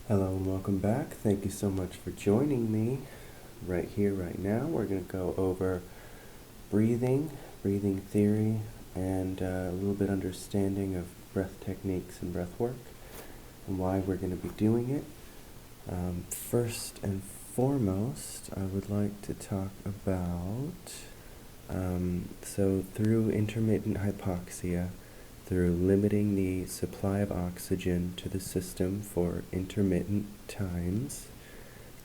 Hello and welcome back. Thank you so much for joining me right here, right now. We're going to go over breathing theory, and a little bit understanding of breath techniques and breath work and why we're going to be doing it. First and foremost, I would like to talk about, so through intermittent hypoxia, through limiting the supply of oxygen to the system for intermittent times,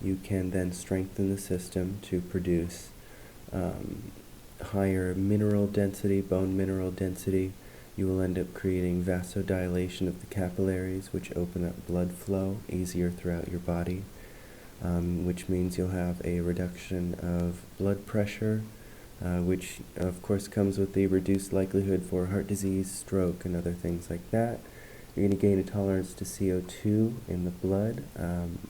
you can then strengthen the system to produce higher mineral density, bone mineral density. You will end up creating vasodilation of the capillaries, which open up blood flow easier throughout your body, which means you'll have a reduction of blood pressure, which of course comes with the reduced likelihood for heart disease, stroke, and other things like that. You're going to gain a tolerance to CO2 in the blood.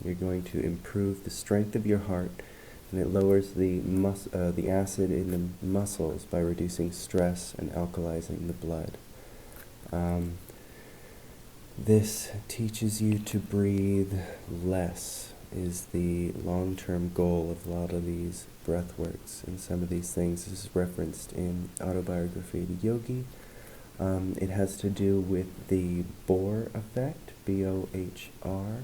You're going to improve the strength of your heart, and it lowers the acid in the muscles by reducing stress and alkalizing the blood. This teaches you to breathe less, is the long-term goal of a lot of these breath works and some of these things. This is referenced in Autobiography of a Yogi. It has to do with the Bohr effect, B-O-H-R.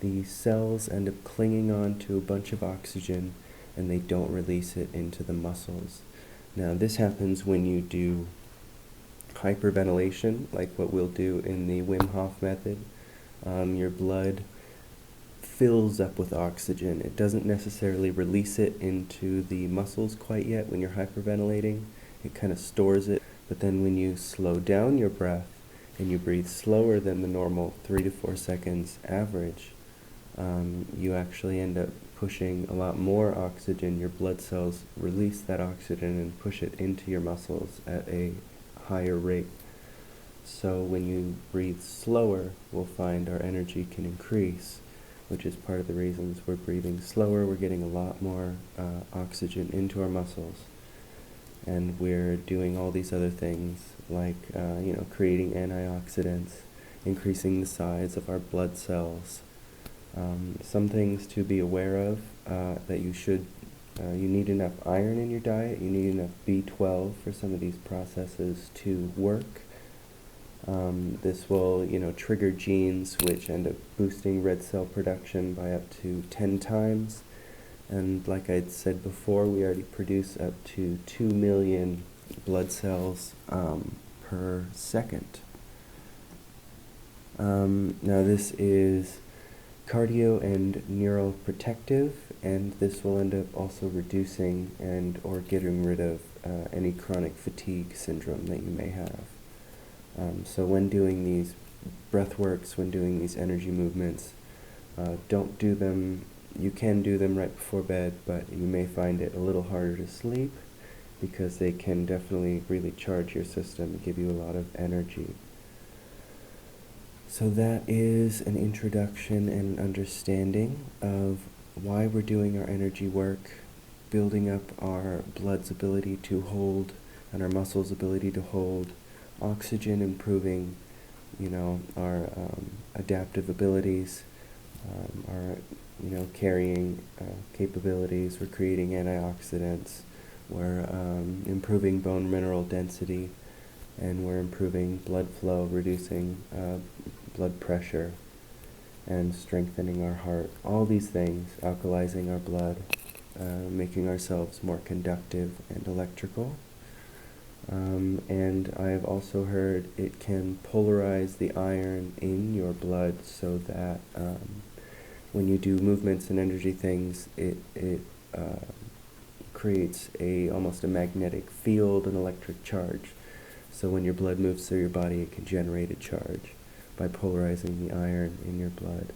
The cells end up clinging on to a bunch of oxygen and they don't release it into the muscles. Now this happens when you do hyperventilation, like what we'll do in the Wim Hof method. Your blood fills up with oxygen. It doesn't necessarily release it into the muscles quite yet when you're hyperventilating. It kind of stores it. But then when you slow down your breath and you breathe slower than the normal 3 to 4 seconds average, you actually end up pushing a lot more oxygen. Your blood cells release that oxygen and push it into your muscles at a higher rate. So when you breathe slower, we'll find our energy can increase, which is part of the reasons we're breathing slower. We're getting a lot more oxygen into our muscles, and we're doing all these other things like creating antioxidants, increasing the size of our blood cells. Some things to be aware of that you need enough iron in your diet. You need enough B12 for some of these processes to work. This will, trigger genes which end up boosting red cell production by up to 10 times. And like I said before, we already produce up to 2 million blood cells per second. Now this is cardio and neuroprotective, and this will end up also reducing or getting rid of any chronic fatigue syndrome that you may have. So when doing these breath works, when doing these energy movements, don't do them. You can do them right before bed, but you may find it a little harder to sleep because they can definitely really charge your system and give you a lot of energy. So that is an introduction and an understanding of why we're doing our energy work, building up our blood's ability to hold and our muscles' ability to hold, oxygen improving, our adaptive abilities, our carrying capabilities. We're creating antioxidants. We're improving bone mineral density, and we're improving blood flow, reducing blood pressure, and strengthening our heart. All these things, alkalizing our blood, making ourselves more conductive and electrical. And I've also heard it can polarize the iron in your blood so that when you do movements and energy things, it creates almost a magnetic field, an electric charge. So when your blood moves through your body, it can generate a charge by polarizing the iron in your blood.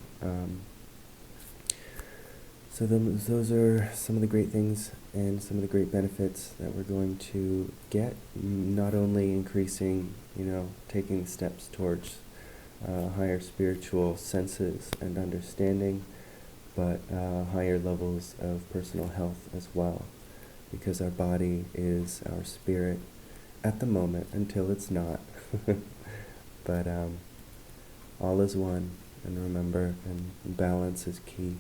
So those are some of the great things and some of the great benefits that we're going to get, not only increasing, taking steps towards higher spiritual senses and understanding, but higher levels of personal health as well, because our body is our spirit at the moment until it's not. But all is one, and remember, and balance is key.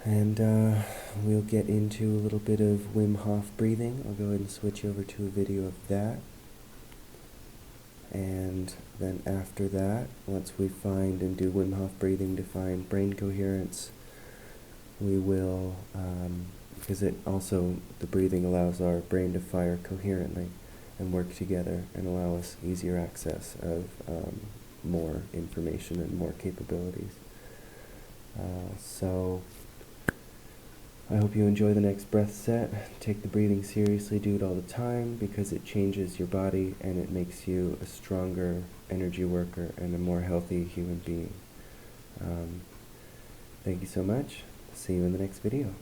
And we'll get into a little bit of Wim Hof breathing. I'll go ahead and switch over to a video of that. And then after that, once we find and do Wim Hof breathing to find brain coherence, we will, because it also, the breathing allows our brain to fire coherently and work together and allow us easier access of more information and more capabilities. So I hope you enjoy the next breath set. Take the breathing seriously, do it all the time, because it changes your body and it makes you a stronger energy worker and a more healthy human being. Thank you so much. See you in the next video.